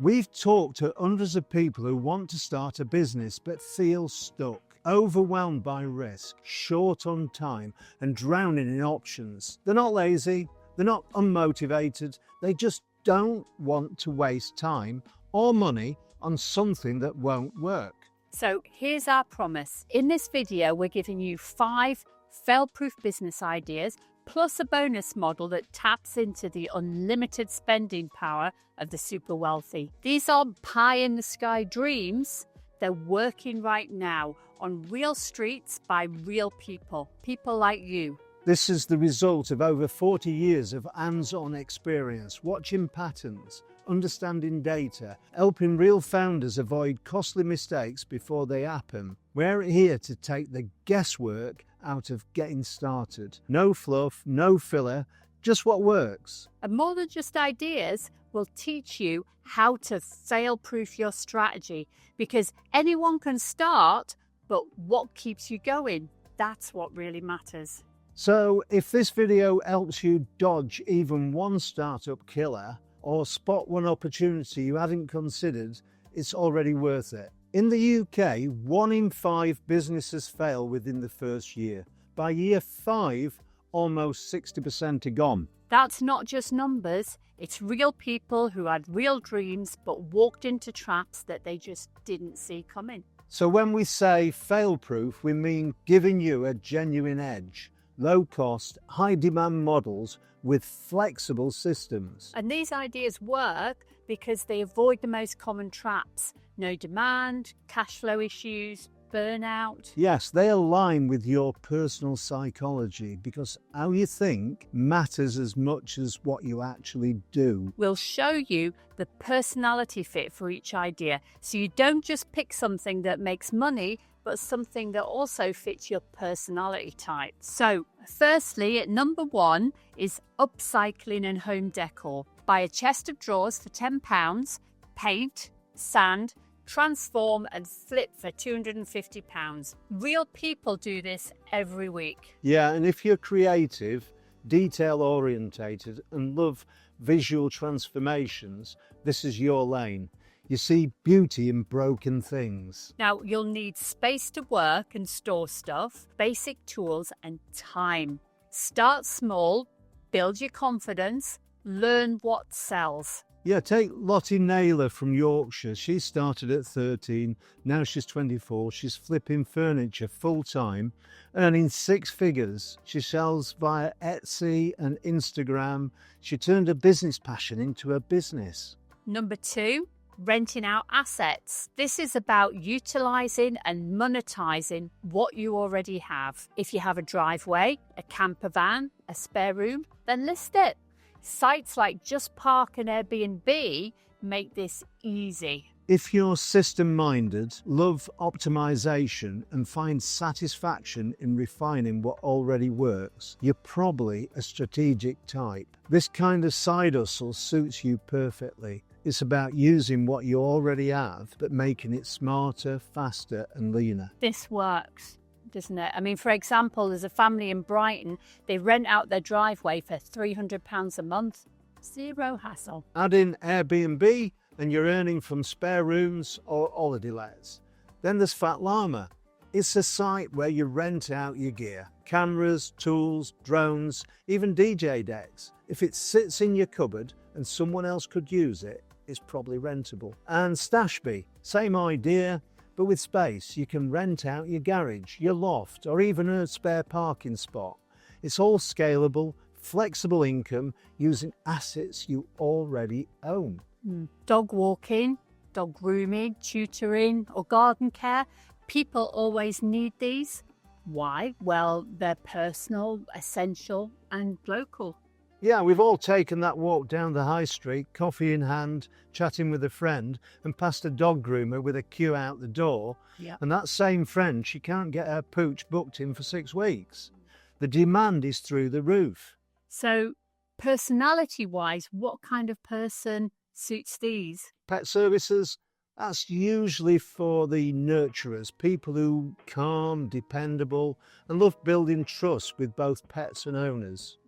We've talked to hundreds of people who want to start a business but feel stuck, overwhelmed by risk, short on time and drowning in options. They're not lazy, they're not unmotivated, they just don't want to waste time or money on something that won't work. So here's our promise. In this video, we're giving you 5 fail-proof business ideas, plus a bonus model that taps into the unlimited spending power of the super wealthy. These aren't pie-in-the-sky dreams. They're working right now on real streets by real people, people like you. This is the result of over 40 years of hands-on experience, watching patterns, understanding data, helping real founders avoid costly mistakes before they happen. We're here to take the guesswork out of getting started. No fluff, no filler, just what works. And more than just ideas, we'll teach you how to fail-proof your strategy, because anyone can start, but what keeps you going? That's what really matters. So if this video helps you dodge even one startup killer or spot one opportunity you hadn't considered, it's already worth it. In the UK, 1 in 5 businesses fail within the first year. By year 5, almost 60% are gone. That's not just numbers, it's real people who had real dreams but walked into traps that they just didn't see coming. So when we say fail-proof, we mean giving you a genuine edge. Low-cost, high-demand models with flexible systems. And these ideas work because they avoid the most common traps. No demand, cash flow issues, burnout. Yes, they align with your personal psychology because how you think matters as much as what you actually do. We'll show you the personality fit for each idea, so you don't just pick something that makes money, but something that also fits your personality type. So, firstly, at number 1 is upcycling and home decor. Buy a chest of drawers for £10, paint, sand, transform and flip for £250. Real people do this every week. Yeah, and if you're creative, detail-orientated and love visual transformations, this is your lane. You see beauty in broken things. Now, you'll need space to work and store stuff, basic tools and time. Start small, build your confidence, learn what sells. Yeah, take Lottie Naylor from Yorkshire. She started at 13, now she's 24. She's flipping furniture full-time, earning 6 figures. She sells via Etsy and Instagram. She turned her business passion into a business. Number 2, renting out assets. This is about utilising and monetising what you already have. If you have a driveway, a camper van, a spare room, then list it. Sites like Just Park and Airbnb make this easy. If you're system-minded, love optimization and find satisfaction in refining what already works, you're probably a strategic type. This kind of side hustle suits you perfectly. It's about using what you already have, but making it smarter, faster and leaner. This works, doesn't it? I mean, for example, there's a family in Brighton. They rent out their driveway for £300 a month. Zero hassle. Add in Airbnb and you're earning from spare rooms or holiday lets. Then there's Fat Llama. It's a site where you rent out your gear. Cameras, tools, drones, even DJ decks. If it sits in your cupboard and someone else could use it, it's probably rentable. And Stashby, same idea, but with space. You can rent out your garage, your loft, or even a spare parking spot. It's all scalable, flexible income using assets you already own. Dog walking, dog grooming, tutoring, or garden care. People always need these. Why? Well, they're personal, essential, and local. Yeah, we've all taken that walk down the high street, coffee in hand, chatting with a friend, and past a dog groomer with a queue out the door. Yeah. And that same friend, she can't get her pooch booked in for 6 weeks. The demand is through the roof. So, personality-wise, what kind of person suits these? Pet services, that's usually for the nurturers, people who calm, dependable, and love building trust with both pets and owners.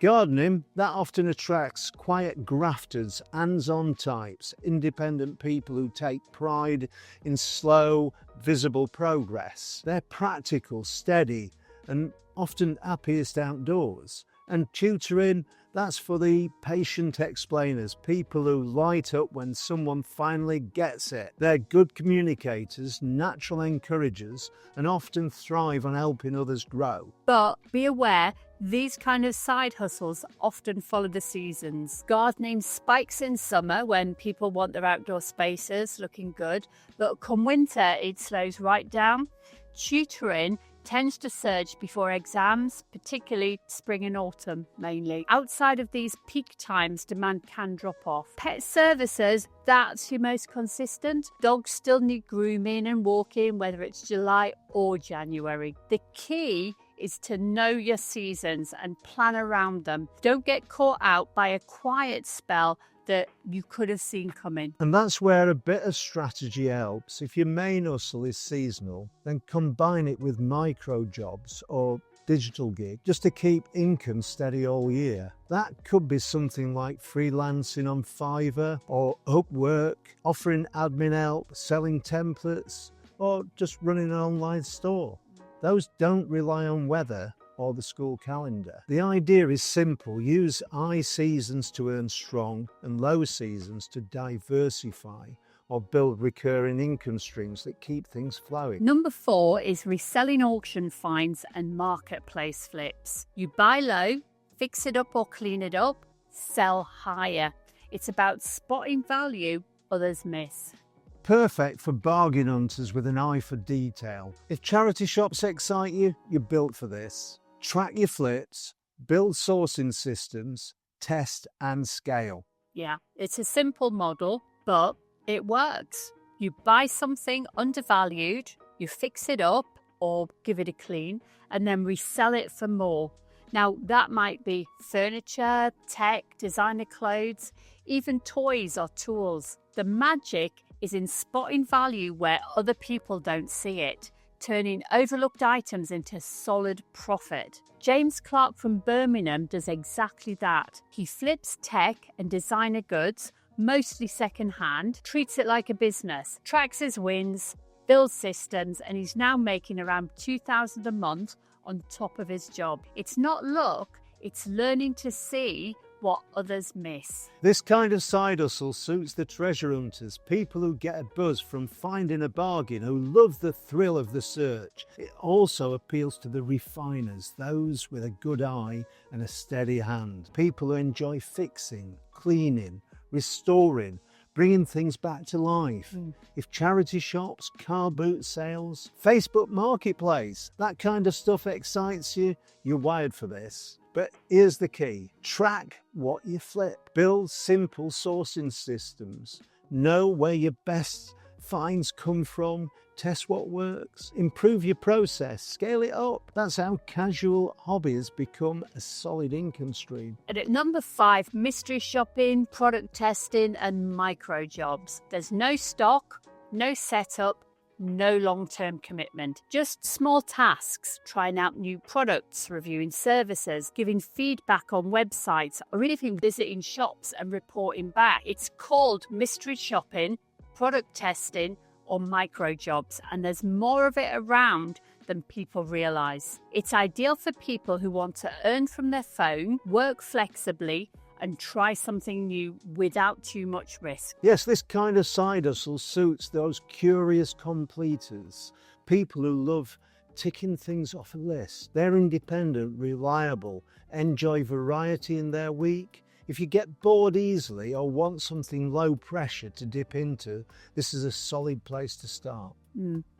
Gardening, that often attracts quiet grafters, hands-on types, independent people who take pride in slow, visible progress. They're practical, steady, and often happiest outdoors. And tutoring, that's for the patient explainers, people who light up when someone finally gets it. They're good communicators, natural encouragers, and often thrive on helping others grow. But be aware, these kind of side hustles often follow the seasons. Gardening spikes in summer when people want their outdoor spaces looking good, but come winter, it slows right down. Tutoring tends to surge before exams, particularly spring and autumn mainly. Outside of these peak times, demand can drop off. Pet services, that's your most consistent. Dogs still need grooming and walking, whether it's July or January. The key is to know your seasons and plan around them. Don't get caught out by a quiet spell that you could have seen coming. And that's where a bit of strategy helps. If your main hustle is seasonal, then combine it with micro jobs or digital gig just to keep income steady all year. That could be something like freelancing on Fiverr or Upwork, offering admin help, selling templates, or just running an online store. Those don't rely on weather or the school calendar. The idea is simple. Use high seasons to earn strong and low seasons to diversify or build recurring income streams that keep things flowing. Number 4 is reselling auction finds and marketplace flips. You buy low, fix it up or clean it up, sell higher. It's about spotting value others miss. Perfect for bargain hunters with an eye for detail. If charity shops excite you, you're built for this. Track your flips, build sourcing systems, test and scale. Yeah, it's a simple model, but it works. You buy something undervalued, you fix it up or give it a clean, and then resell it for more. Now, that might be furniture, tech, designer clothes, even toys or tools. The magic is in spotting value where other people don't see it, turning overlooked items into solid profit. James Clark from Birmingham does exactly that. He flips tech and designer goods, mostly second-hand, treats it like a business, tracks his wins, builds systems, and he's now making around $2,000 a month on top of his job. It's not luck, it's learning to see what others miss. This kind of side hustle suits the treasure hunters, people who get a buzz from finding a bargain, who love the thrill of the search. It also appeals to the refiners, those with a good eye and a steady hand, people who enjoy fixing, cleaning, restoring, bringing things back to life. If charity shops, car boot sales, Facebook Marketplace, that kind of stuff excites you, you're wired for this. But here's the key. Track what you flip. Build simple sourcing systems. Know where your best finds come from. Test what works. Improve your process. Scale it up. That's how casual hobbies become a solid income stream. And at number 5, mystery shopping, product testing and micro jobs. There's no stock, no setup, no long-term commitment, just small tasks, trying out new products, reviewing services, giving feedback on websites, or even visiting shops and reporting back. It's called mystery shopping, product testing, or micro jobs, and there's more of it around than people realise. It's ideal for people who want to earn from their phone, work flexibly, and try something new without too much risk. Yes, this kind of side hustle suits those curious completers, people who love ticking things off a list. They're independent, reliable, enjoy variety in their week. If you get bored easily or want something low pressure to dip into, this is a solid place to start.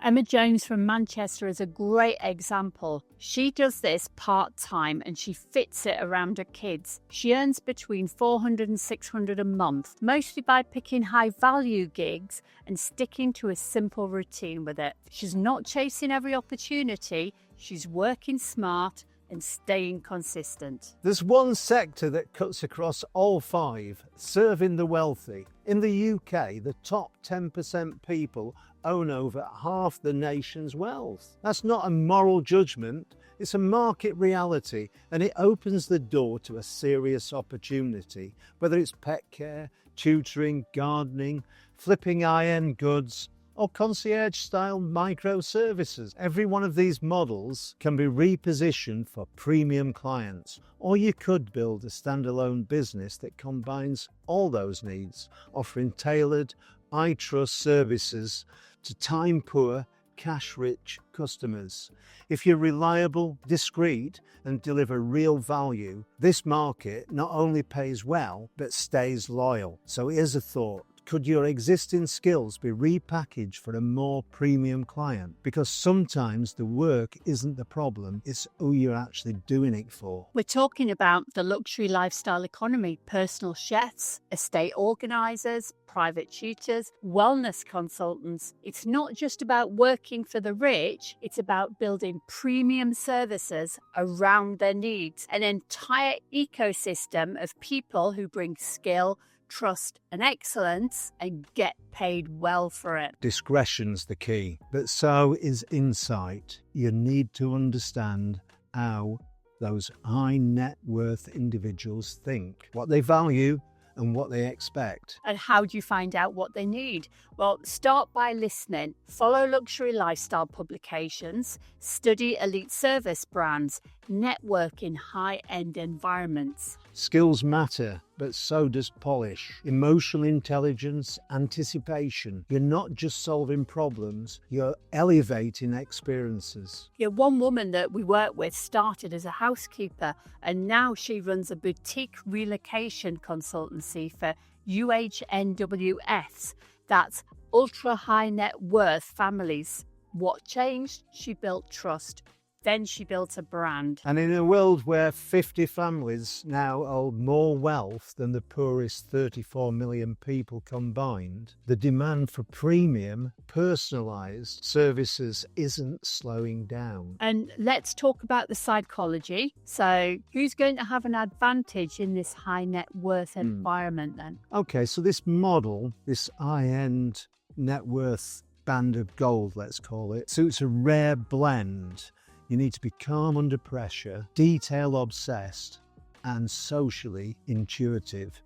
Emma Jones from Manchester is a great example. She does this part-time and she fits it around her kids. She earns between $400 and $600 a month, mostly by picking high-value gigs and sticking to a simple routine with it. She's not chasing every opportunity, she's working smart and staying consistent. There's one sector that cuts across all 5, serving the wealthy. In the UK, the top 10% people own over half the nation's wealth. That's not a moral judgment, It's a market reality, and it opens the door to a serious opportunity, whether it's pet care, tutoring, gardening, flipping high-end goods, or concierge-style microservices. Every one of these models can be repositioned for premium clients, or you could build a standalone business that combines all those needs, offering tailored, I trust services to time-poor, cash-rich customers. If you're reliable, discreet, and deliver real value, this market not only pays well, but stays loyal. So here's a thought. Could your existing skills be repackaged for a more premium client? Because sometimes the work isn't the problem, it's who you're actually doing it for. We're talking about the luxury lifestyle economy, personal chefs, estate organisers, private tutors, wellness consultants. It's not just about working for the rich, it's about building premium services around their needs, an entire ecosystem of people who bring skill, trust and excellence and get paid well for it. Discretion's the key, but so is insight. You need to understand how those high net worth individuals think, what they value and what they expect. And how do you find out what they need? Well, start by listening. Follow luxury lifestyle publications, study elite service brands, network in high-end environments. Skills matter, but so does polish, emotional intelligence, anticipation. You're not just solving problems, you're elevating experiences. Yeah, one woman that we work with started as a housekeeper, and now she runs a boutique relocation consultancy for UHNWFs. That's ultra high net worth families. What changed? She built trust. Then she built a brand. And in a world where 50 families now hold more wealth than the poorest 34 million people combined, the demand for premium, personalised services isn't slowing down. And let's talk about the psychology. So who's going to have an advantage in this high net worth environment then? Okay, so this model, this high-end net worth band of gold, let's call it, suits a rare blend. You need to be calm under pressure, detail obsessed, and socially intuitive.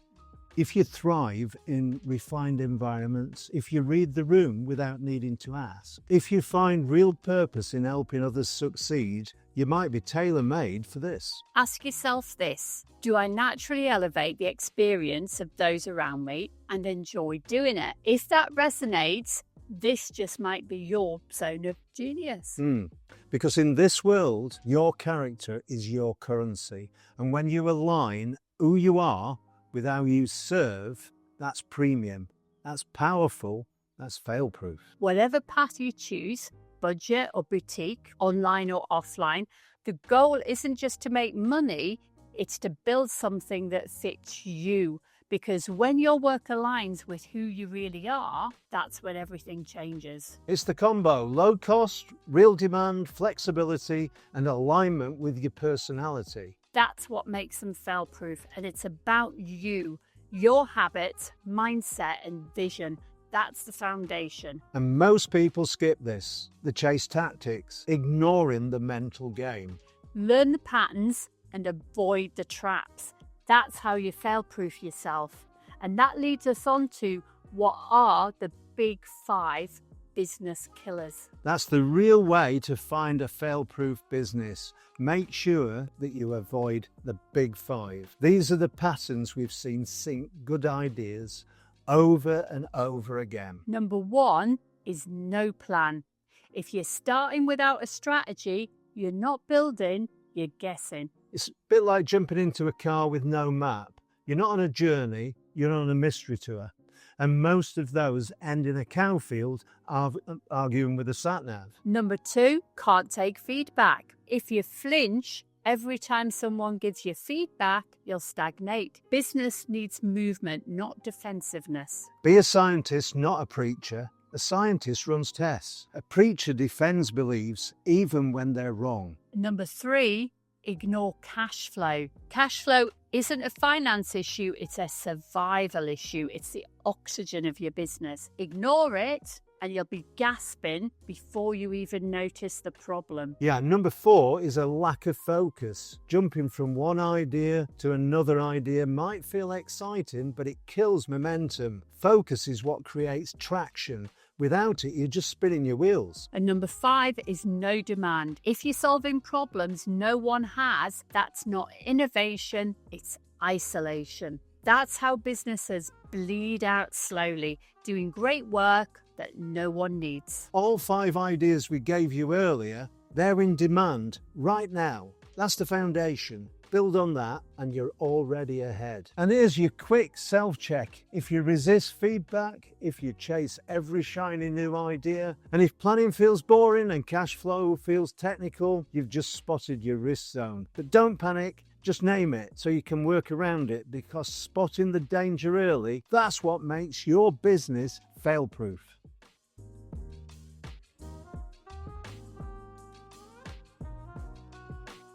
If you thrive in refined environments, if you read the room without needing to ask, if you find real purpose in helping others succeed, you might be tailor-made for this. Ask yourself this: do I naturally elevate the experience of those around me and enjoy doing it? If that resonates, this just might be your zone of genius. Because in this world, your character is your currency. And when you align who you are with how you serve, that's premium, that's powerful, that's fail-proof. Whatever path you choose, budget or boutique, online or offline, the goal isn't just to make money, it's to build something that fits you. Because when your work aligns with who you really are, that's when everything changes. It's the combo: low cost, real demand, flexibility, and alignment with your personality. That's what makes them fail-proof, and it's about you, your habits, mindset, and vision. That's the foundation. And most people skip this. They chase tactics, ignoring the mental game. Learn the patterns and avoid the traps. That's how you fail-proof yourself. And that leads us on to what are the big 5 business killers. That's the real way to find a fail-proof business. Make sure that you avoid the big 5. These are the patterns we've seen sink good ideas over and over again. Number 1 is no plan. If you're starting without a strategy, you're not building, you're guessing. It's a bit like jumping into a car with no map. You're not on a journey, you're on a mystery tour. And most of those end in a cowfield arguing with a sat-nav. Number 2, can't take feedback. If you flinch every time someone gives you feedback, you'll stagnate. Business needs movement, not defensiveness. Be a scientist, not a preacher. A scientist runs tests. A preacher defends beliefs even when they're wrong. Number 3, ignore cash flow. Cash flow isn't a finance issue, it's a survival issue. It's the oxygen of your business. Ignore it and you'll be gasping before you even notice the problem. Yeah, number 4 is a lack of focus. Jumping from one idea to another idea might feel exciting, but it kills momentum. Focus is what creates traction. Without it, you're just spinning your wheels. And number 5 is no demand. If you're solving problems no one has, that's not innovation, it's isolation. That's how businesses bleed out slowly, doing great work that no one needs. All 5 ideas we gave you earlier, they're in demand right now. That's the foundation. Build on that and you're already ahead. And here's your quick self-check. If you resist feedback, if you chase every shiny new idea, and if planning feels boring and cash flow feels technical, you've just spotted your risk zone. But don't panic. Just name it so you can work around it, because spotting the danger early, that's what makes your business fail-proof.